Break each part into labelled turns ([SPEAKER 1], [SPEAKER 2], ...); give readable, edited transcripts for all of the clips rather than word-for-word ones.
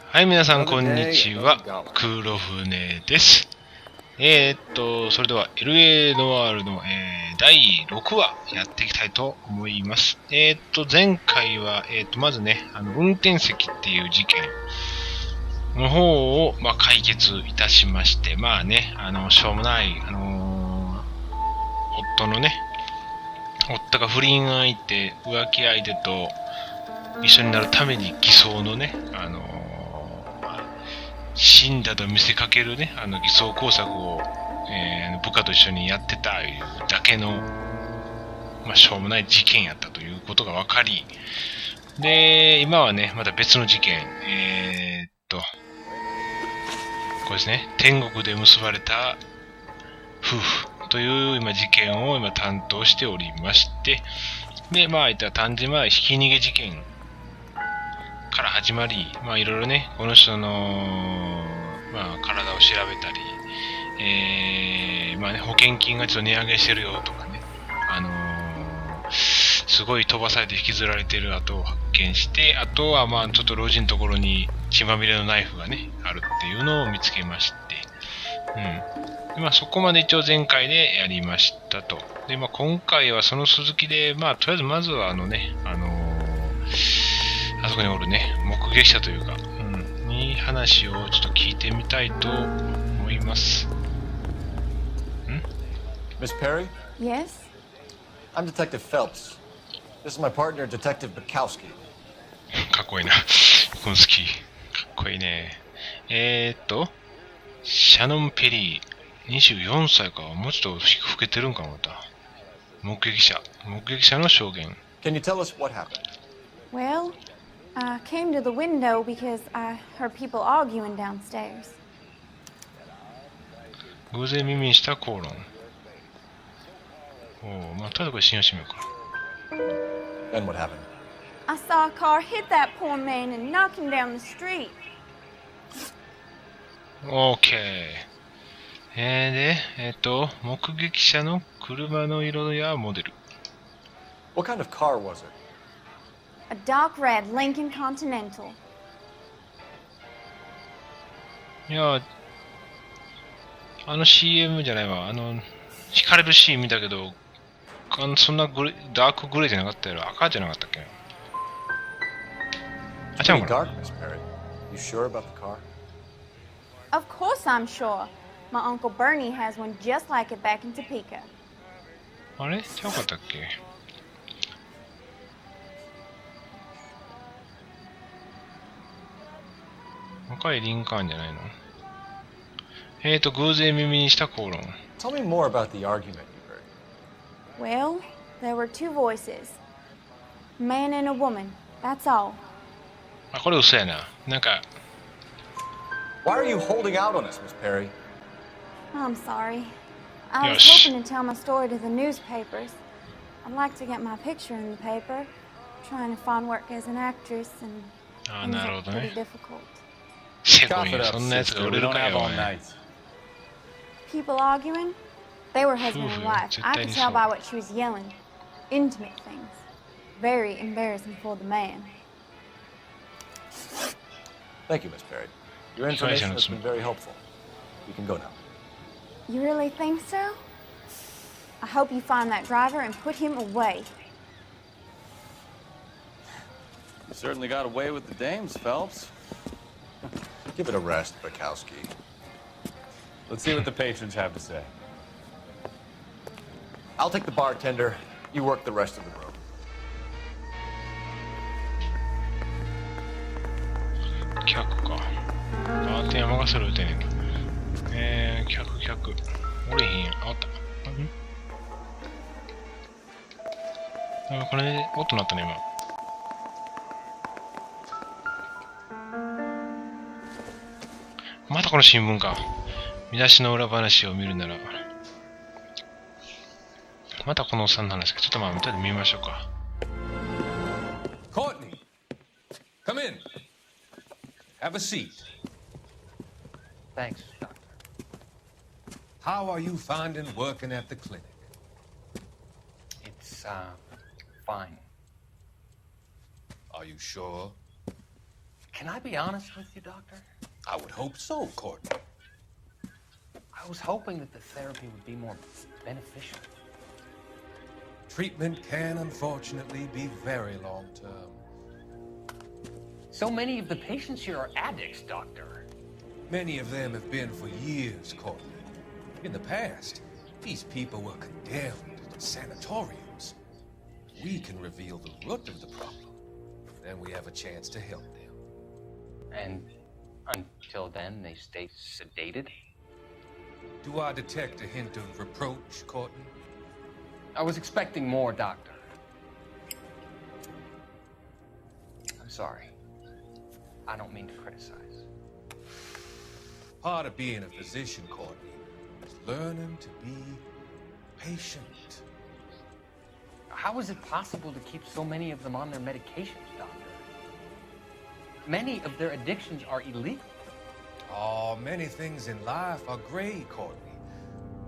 [SPEAKER 1] はい、皆さん、こんにちは。くろふねです。それでは、LA ノワールの、第6話やっていきたいと思います。前回は、まずね、運転席っていう事件の方を、解決いたしまして、しょうもない、夫が不倫相手、浮気相手と一緒になるために偽装のね、死んだと見せかけるね、偽装工作を、部下と一緒にやってたいうだけの、しょうもない事件やったということが分かり、で、今はね、また別の事件、これですね、天国で結ばれた夫婦という今事件を今担当しておりまして、で、単純にひき逃げ事件から始まり、いろいろね、この人の、体を調べたり、保険金がちょっと値上げしてるよとかね、すごい飛ばされて引きずられてる跡を発見して、あとはちょっと路地のところに血まみれのナイフがね、あるっていうのを見つけまして、でそこまで一応前回でやりましたと。で、今回はその続きで、とりあえずまずはあそこにおるね、目撃者というか、に話をちょっと聞いてみたいと思います。
[SPEAKER 2] Miss Perry?
[SPEAKER 3] Yes?
[SPEAKER 2] I'm Detective Phelps. This is my partner, Detective Bukowski.
[SPEAKER 1] かっこいいな。この好き。かっこいいね。シャノン・ペリー、24歳か。もうちょっと老けてるんかな、また。目撃者の証言。
[SPEAKER 2] Can you tell us what happened?
[SPEAKER 3] Well, I came to the window because I heard people arguing downstairs.
[SPEAKER 1] 偶然耳にした口論。とりあえずこれ信用してみようか。
[SPEAKER 2] Then what happened?
[SPEAKER 3] I saw a car hit that poor man and knock him down the street.
[SPEAKER 1] OK。で、目撃者の車の色やモデル。
[SPEAKER 2] What kind of car was it?
[SPEAKER 3] A dark red Lincoln Continental.
[SPEAKER 1] いや、CM じゃないわ。惹かれるシーン見たけど、そんなダークグレーじゃなかったやろ。赤じゃなかったっけ。あ、ちゃうかな。
[SPEAKER 2] Dark, Miss Perry. You sure about the car?
[SPEAKER 3] Of course I'm sure. My Uncle Bernie has one just like it back in Topeka.
[SPEAKER 1] あれちゃうかったっけ。赤いリンカーンじゃないの。偶然耳にした口論。
[SPEAKER 2] Tell me more about the argument you heard.
[SPEAKER 3] Well, there were two voices. A man and a woman. That's all.
[SPEAKER 1] あ、これ嘘やな。なんか。
[SPEAKER 2] Why are you holding out on us, Miss Perry?
[SPEAKER 3] I'm sorry. I was hoping to tell my story to the newspapers. I'd like to get my picture in the paper. Trying to find work as an actress and things are pretty difficult.
[SPEAKER 1] せこいよ、そんなやつが売れるかよ。
[SPEAKER 3] People arguing? They were husband and wife. I could tell by what she was yelling. Intimate things. Very embarrassing for the man.
[SPEAKER 2] Thank you, Miss Perry. Your information has been very helpful. You can go now.
[SPEAKER 3] You really think so? I hope you find that driver and put him away.
[SPEAKER 4] You certainly got away with the dames, Phelps.
[SPEAKER 2] Give it a rest, Bukowski.
[SPEAKER 4] Let's see what the patrons have to say.
[SPEAKER 2] I'll take the bartender. You work the rest of the room.
[SPEAKER 1] 客か。バーテン山がそれ打てねえんだ。客。おれへんやん。あ、おった。これで音鳴ったね、今。またこの新聞か。見出しの裏話を見るなら。またこのおっさんの話か。ちょっと見たで見ましょうか。
[SPEAKER 5] Courtney, come in. Have a seat.
[SPEAKER 6] Thanks, Doctor.
[SPEAKER 5] How are you finding working at the clinic?
[SPEAKER 6] It's, fine.
[SPEAKER 5] Are you sure?
[SPEAKER 6] Can I be honest with you, Doctor?
[SPEAKER 5] I would hope so, Courtney.
[SPEAKER 6] I was hoping that the therapy would be more beneficial.
[SPEAKER 5] Treatment can, unfortunately, be very long-term.
[SPEAKER 6] So many of the patients here are addicts, Doctor.
[SPEAKER 5] Many of them have been for years, Courtney. In the past, these people were condemned to sanatoriums. We can reveal the root of the problem. Then we have a chance to help them.
[SPEAKER 6] And until then, they stay sedated?
[SPEAKER 5] Do I detect a hint of reproach, Courtney?
[SPEAKER 6] I was expecting more, Doctor. I'm sorry. I don't mean to criticize.
[SPEAKER 5] Part of being a physician, Courtney, is learning to be patient.
[SPEAKER 6] How is it possible to keep so many of them on their medications, Doctor? Many of their addictions are illegal.
[SPEAKER 5] Oh, many things in life are gray, Courtney.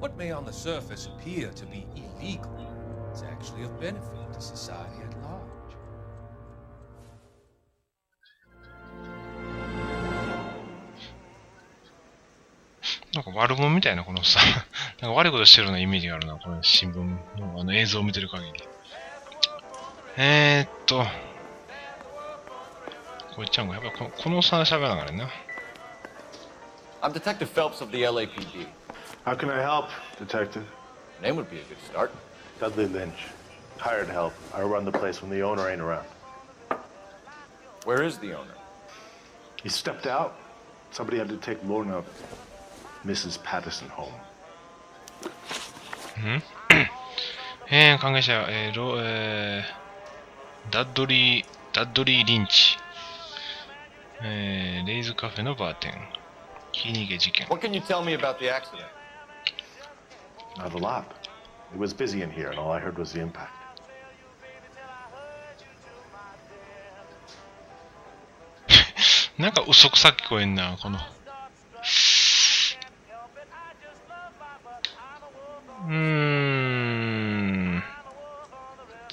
[SPEAKER 5] What may on the surface appear to be illegal is actually of benefit to society at large.
[SPEAKER 1] なんか悪者みたいなこのさ、なんか悪いことしてるようなイメージがあるな、この新聞の映像を見てる限り。こいっちゃうんか、やっぱこのさ喋らながらな。
[SPEAKER 4] I'm Detective Phelps of the LAPD.
[SPEAKER 7] How can I help, Detective?
[SPEAKER 4] Name would be a good start.
[SPEAKER 7] Dudley Lynch. Hired help. I run the place when the owner ain't around.
[SPEAKER 4] Where is the owner?
[SPEAKER 7] He stepped out. Somebody had to take Lorna, Mrs. Patterson home.
[SPEAKER 1] 関係者、ダッドリー・リンチ。レイズカフェのバーテン。ひき逃げ事件。
[SPEAKER 4] What can you tell me about the accident?
[SPEAKER 7] Not a lot. It was busy in here, and all I heard was the impact.
[SPEAKER 1] なんか嘘くさく聞こえんな、この。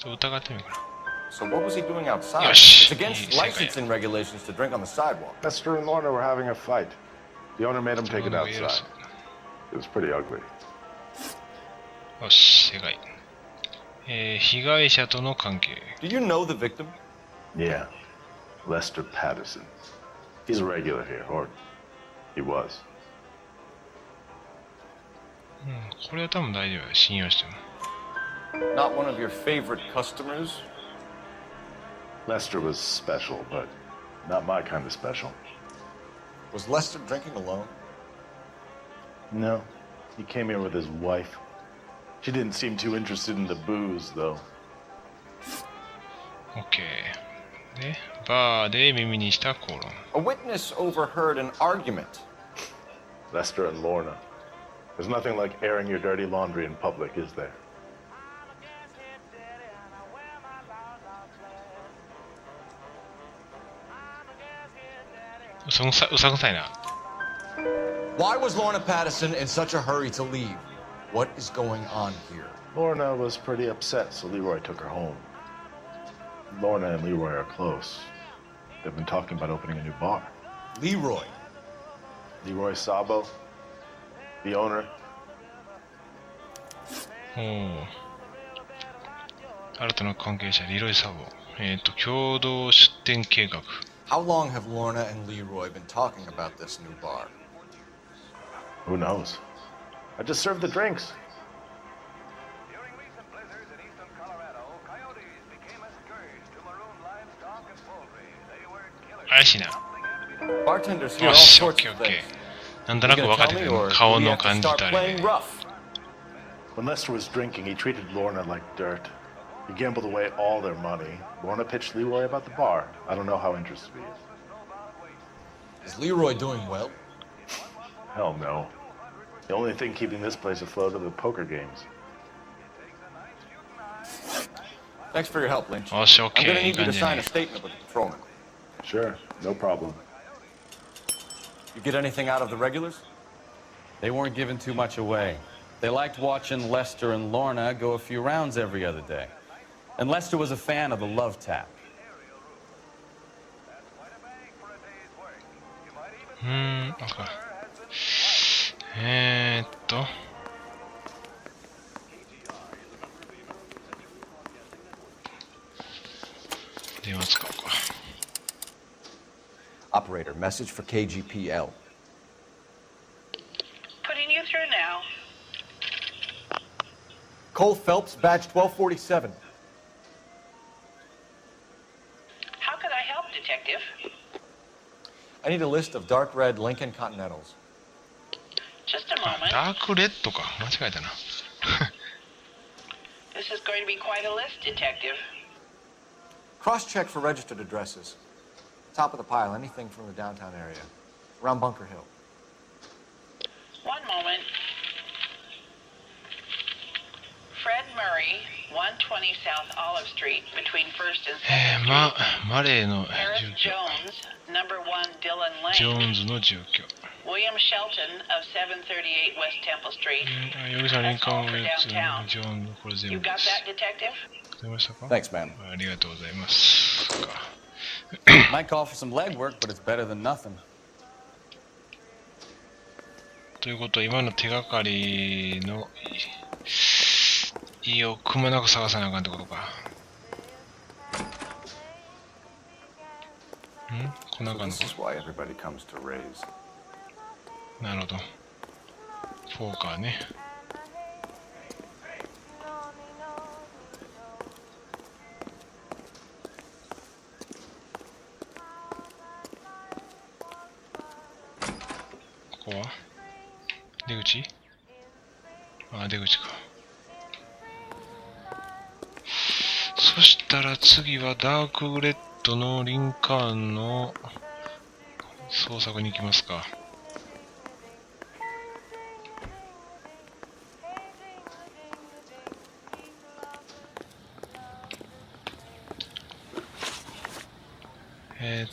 [SPEAKER 1] 疑ってみるかな。
[SPEAKER 4] So what was he doing outside?
[SPEAKER 1] Yes.
[SPEAKER 4] It's against licensing regulations to drink on the sidewalk.
[SPEAKER 7] Lester and Lorna were having a fight. The owner made him take it outside. It was pretty ugly.
[SPEAKER 1] よし、正解。被害者との関係。
[SPEAKER 4] Do you know the victim?
[SPEAKER 7] Yeah. Lester Patterson. He's a regular here, or he was.
[SPEAKER 1] これは多分大丈夫。信用しても。
[SPEAKER 4] Not one of your favorite customers?
[SPEAKER 7] Lester was special, but not my kind of special.
[SPEAKER 4] Was Lester drinking alone?
[SPEAKER 7] No. He came here with his wife. She didn't seem too interested in the booze, though.
[SPEAKER 1] OK。で、バーで耳にした口論。
[SPEAKER 4] A witness overheard an argument.
[SPEAKER 7] Lester and Lorna. There's nothing like airing your dirty laundry in public, is there?
[SPEAKER 1] うさくさいな。
[SPEAKER 4] Why was Lorna Patterson in such a hurry to leave? What is going on here?
[SPEAKER 7] Lorna was pretty upset, so Leroy took her home. Lorna and Leroy are close. They've been talking about opening a new bar.
[SPEAKER 4] Leroy.
[SPEAKER 7] Leroy Sabo, the owner.
[SPEAKER 1] 新たな関係者、リロイ・サボ。共同出店計画。
[SPEAKER 4] How long have Lorna and Leroy been talking about this new bar?
[SPEAKER 7] Who knows? I just served the drinks.
[SPEAKER 8] During recent blizzards in eastern Colorado, coyotes became a scourge to maroon livestock and poultry. They were killers.
[SPEAKER 1] 怪しいな。
[SPEAKER 4] Bartenders hear
[SPEAKER 1] よ
[SPEAKER 4] all
[SPEAKER 1] し、オッ
[SPEAKER 4] sorts
[SPEAKER 1] ケーオ
[SPEAKER 4] of
[SPEAKER 1] ッケ
[SPEAKER 4] things.
[SPEAKER 1] ー。なんとなく
[SPEAKER 4] You
[SPEAKER 1] 分かっ
[SPEAKER 4] gonna
[SPEAKER 1] て
[SPEAKER 4] tell
[SPEAKER 1] く
[SPEAKER 4] me,
[SPEAKER 1] る。
[SPEAKER 4] or
[SPEAKER 1] 顔
[SPEAKER 4] do we
[SPEAKER 1] の
[SPEAKER 4] have to
[SPEAKER 1] 感じ
[SPEAKER 4] start
[SPEAKER 1] たり
[SPEAKER 4] playing
[SPEAKER 1] で。
[SPEAKER 4] rough?
[SPEAKER 7] When Lester was drinking, he treated Lorna like dirt. He gambled away all their money. Lorna pitched Leroy about the bar. I don't know how interested he is.
[SPEAKER 4] Is Leroy doing well?
[SPEAKER 7] Hell no. The only thing keeping this place afloat are the poker games.
[SPEAKER 4] Thanks for your help, Lynch.
[SPEAKER 1] よし、オッ
[SPEAKER 4] I'm
[SPEAKER 1] ケ
[SPEAKER 4] gonna
[SPEAKER 1] ー。いい
[SPEAKER 4] need you
[SPEAKER 1] 感
[SPEAKER 4] to
[SPEAKER 1] じだ
[SPEAKER 4] sign
[SPEAKER 1] ね
[SPEAKER 4] a。statement with the patrolman.
[SPEAKER 7] Sure, no problem.
[SPEAKER 4] You get anything out of the regulars?
[SPEAKER 9] They weren't giving too much away. They liked watching Lester and Lorna go a few rounds every other day. And Lester was a fan of the love tap.
[SPEAKER 1] 電話使おうか。
[SPEAKER 4] Operator, message for KGPL.
[SPEAKER 10] Putting you through now.
[SPEAKER 4] Cole Phelps, badge 1247.
[SPEAKER 10] How could I help, Detective?
[SPEAKER 4] I need a list of dark red Lincoln Continentals.
[SPEAKER 10] Just a moment.
[SPEAKER 1] ダークレッドか。間違えたな。
[SPEAKER 10] This is going to be quite a list, Detective.
[SPEAKER 4] Cross-check for registered addresses. Top of the pile, anything from the downtown area. Around Bunker Hill.
[SPEAKER 10] One moment. Fred Murray, 120 South Olive Street, between 1st and 2nd Street.
[SPEAKER 1] マレーの
[SPEAKER 10] Harris
[SPEAKER 1] 住居。
[SPEAKER 10] Jones, number 1 Dillon
[SPEAKER 1] ジョ
[SPEAKER 10] Lane.
[SPEAKER 1] ーンズの住居。
[SPEAKER 10] William Shelton of 738 West Temple Street.
[SPEAKER 1] 容疑者のリンカーンウェイツ、
[SPEAKER 10] That's all for downtown.
[SPEAKER 1] ジョーンズ、これ全
[SPEAKER 10] You
[SPEAKER 1] 部で
[SPEAKER 10] got
[SPEAKER 1] す。
[SPEAKER 10] that, Detective?
[SPEAKER 1] 出ましたか？
[SPEAKER 4] Thanks, ma'am.
[SPEAKER 1] ありがとうございます。そっか。
[SPEAKER 9] Might call for some legwork, but it's better than nothing.
[SPEAKER 1] ということは今の手がかりの家をくまなく探さなあかんってことか。こんな感じ
[SPEAKER 2] This is why everybody comes to raise.
[SPEAKER 1] なるほど。ポーカーね。ここは出口？あ、出口か。そしたら次はダークレッドのリンカーンの捜索に行きますか。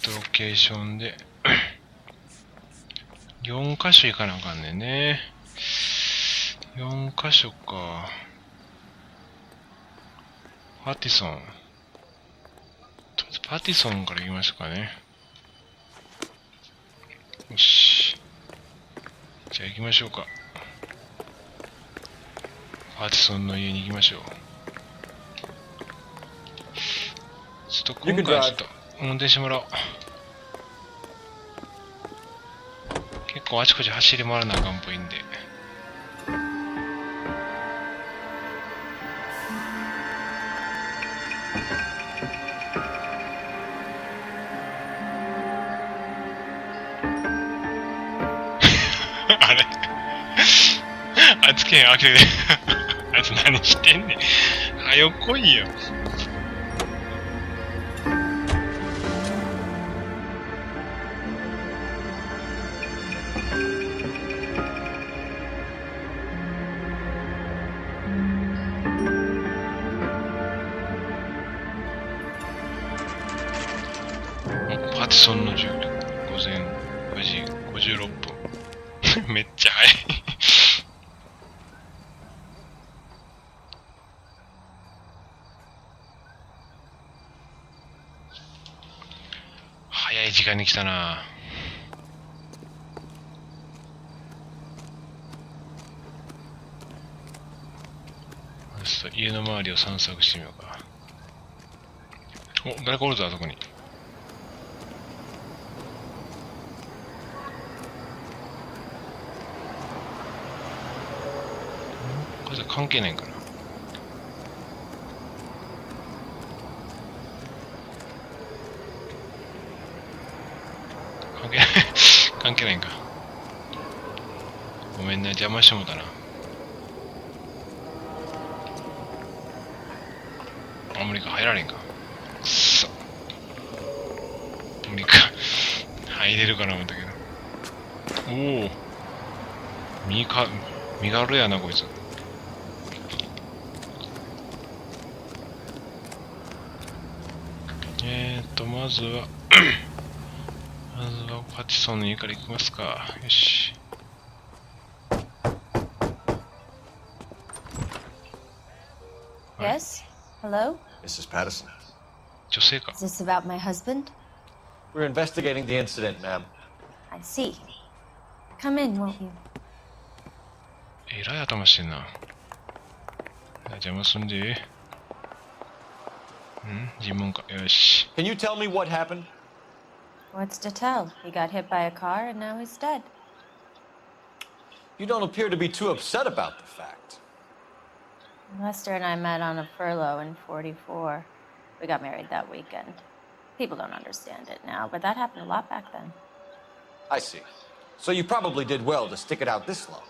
[SPEAKER 1] ロケーションで4箇所行かなあかんねんね。4箇所か。パティソン。とりあえずパティソンから行きましょうかね。よし。じゃあ行きましょうか。パティソンの家に行きましょう。ちょっと今回ちょっと運転してもらおう。結構あちこち走り回らなあかんっぽいんで。あれあいつ剣開けてあいつ何してんねん。はよ来いよ。パティソンの住居午前9時56分めっちゃ早い早い時間に来たな。ちょっと家の周りを散策してみようか。お、誰かおるぞあそこに。これ関係ないんかな。関係ない関係ないんか。ごめんね、邪魔してもうたな。あ、無理か、入られんか。くっそ。無理か。入れるかな思ったけど。おお。身軽やな、こいつ。まずはパティソンの家から行きますか。よし。
[SPEAKER 11] Yes? Hello?
[SPEAKER 4] Mrs. Patterson.
[SPEAKER 1] 女性か。
[SPEAKER 11] Is this about my husband?
[SPEAKER 4] We're investigating the incident, ma'am.
[SPEAKER 11] I see. Come in, won't you?
[SPEAKER 1] えらい頭してんな。邪魔すんで。尋問か。よし。
[SPEAKER 4] Can you tell me what happened?
[SPEAKER 11] What's to tell? He got hit by a car and now he's dead.
[SPEAKER 4] You don't appear to be too upset about the fact.
[SPEAKER 11] Lester and I met on a furlough in '44. We got married that weekend. People don't understand it now, but that happened a lot back then.
[SPEAKER 4] I see. So you probably did well to stick it out this long.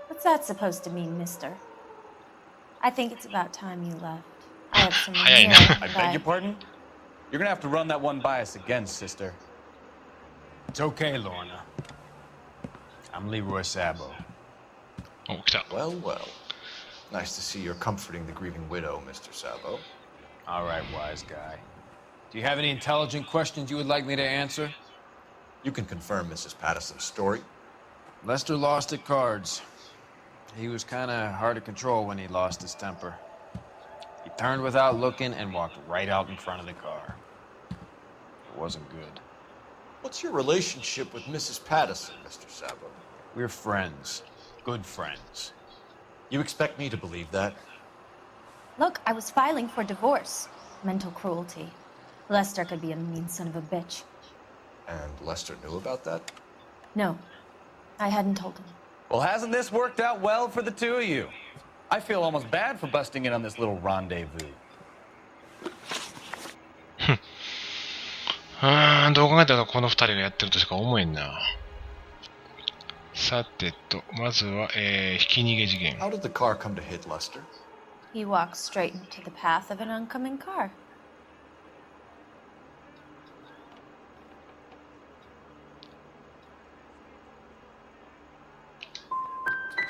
[SPEAKER 11] What's that supposed to mean, mister? I think it's about time you left. I have some
[SPEAKER 1] Hey,
[SPEAKER 11] here,
[SPEAKER 9] I beg your pardon? You're gonna have to run that one by us again, sister.
[SPEAKER 12] It's okay, Lorna. I'm Leroy Sabo.
[SPEAKER 1] お、来た。
[SPEAKER 4] Well, well. Nice to see you're comforting the grieving widow, Mr. Sabo.
[SPEAKER 12] All right, wise guy. Do you have any intelligent questions you would like me to answer?
[SPEAKER 4] You can confirm Mrs. Patterson's story.
[SPEAKER 12] Lester lost at cards. He was kind of hard to control when he lost his temper. He turned without looking and walked right out in front of the car. It wasn't good.
[SPEAKER 4] What's your relationship with Mrs. Patterson, Mr. Sabo?
[SPEAKER 12] We're friends. Good friends.
[SPEAKER 4] You expect me to believe that?
[SPEAKER 11] Look, I was filing for divorce. Mental cruelty. Lester could be a mean son of a bitch.
[SPEAKER 4] And Lester knew about that?
[SPEAKER 11] No, I hadn't told him.
[SPEAKER 9] Well, hasn't this worked out well for the two of you? I feel almost bad for busting in on this little rendezvous.
[SPEAKER 1] どう考えたらこの二人がやってるとしか思えんな。さてと、まずは、ひき逃げ事件。
[SPEAKER 4] How did the car come to hit Lester?
[SPEAKER 11] He walked straight into the path of an oncoming car.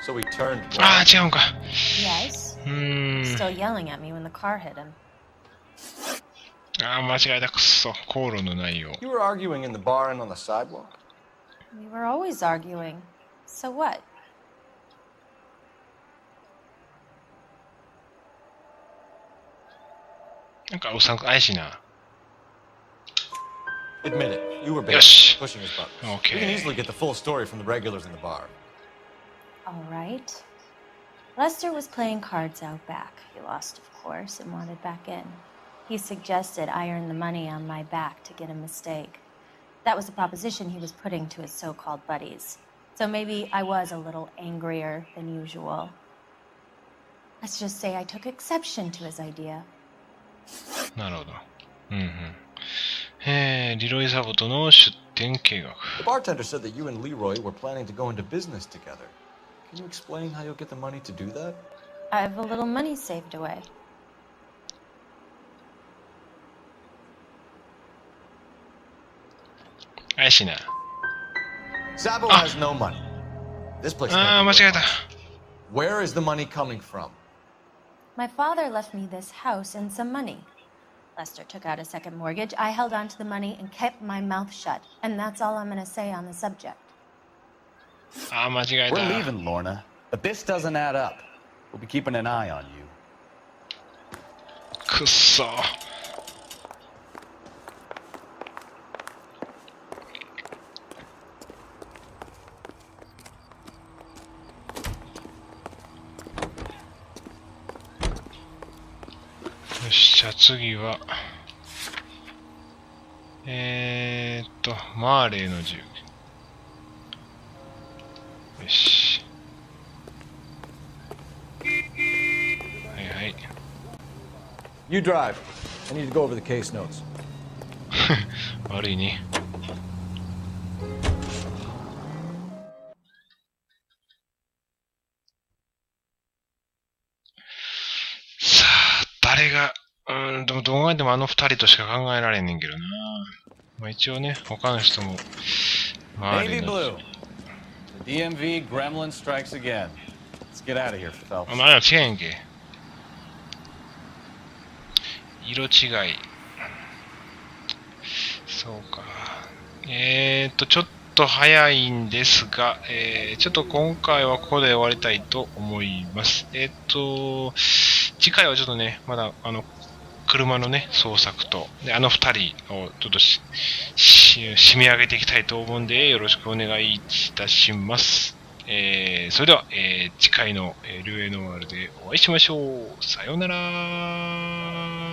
[SPEAKER 4] So he turned.
[SPEAKER 1] ああ、違うんか。
[SPEAKER 11] Yes. Still yelling at me when the car hit him.
[SPEAKER 1] ああ、間違えた。くっそ。口論の内容。
[SPEAKER 4] You were arguing in the bar and on the sidewalk?
[SPEAKER 11] We were always arguing. So what?
[SPEAKER 1] Admit
[SPEAKER 4] it. You were
[SPEAKER 1] Yes.
[SPEAKER 4] pushing his buttons.
[SPEAKER 1] Okay.
[SPEAKER 4] We can easily get the full story from the regulars in the bar.
[SPEAKER 11] All right. Lester was playing cards out back. He lost, of course, and wanted back in. He suggested I earn the money on my back to get a mistake. That was the proposition he was putting to his so-called buddies. So maybe I was a little angrier than usual. Let's just say I took exception to his idea.
[SPEAKER 1] なるほど。リロイ・サボとの出店計画。
[SPEAKER 4] The bartender said that you and Leroy were planning to go into business together. Can you explain how you'll get the money to do that?
[SPEAKER 11] I have a little money saved away.
[SPEAKER 4] Sabo has no money. This place can't be worth much. Where is the money coming from?
[SPEAKER 11] My father left me this house and some money. Lester took out a second mortgage. I held on to the money and kept my mouth shut. And that's all I'm going to say on the subject.
[SPEAKER 9] We're leaving, Lorna. But this doesn't add up. We'll be keeping an eye on you.
[SPEAKER 1] くっそ。よし、じゃあ次はマーレーの銃。よし。はいはい。
[SPEAKER 4] You drive. I need to go over the case notes.
[SPEAKER 1] 悪いね。さあ、誰が、でもどう考えてもあの二人としか考えられんねんけどな。まあ一応ね、他の人も。
[SPEAKER 9] Navy Blue. The DMV Gremlin strikes again. Let's get out of here, fellas.
[SPEAKER 1] あ、まあ違うんけ。色違い。そうか。ちょっと早いんですが、ちょっと今回はここで終わりたいと思います。次回はちょっとね、まだク車のね、捜索と、で2人をちょっと締め上げていきたいと思うんで、よろしくお願いいたします。それでは、次回のルエノワールでお会いしましょう。さようなら。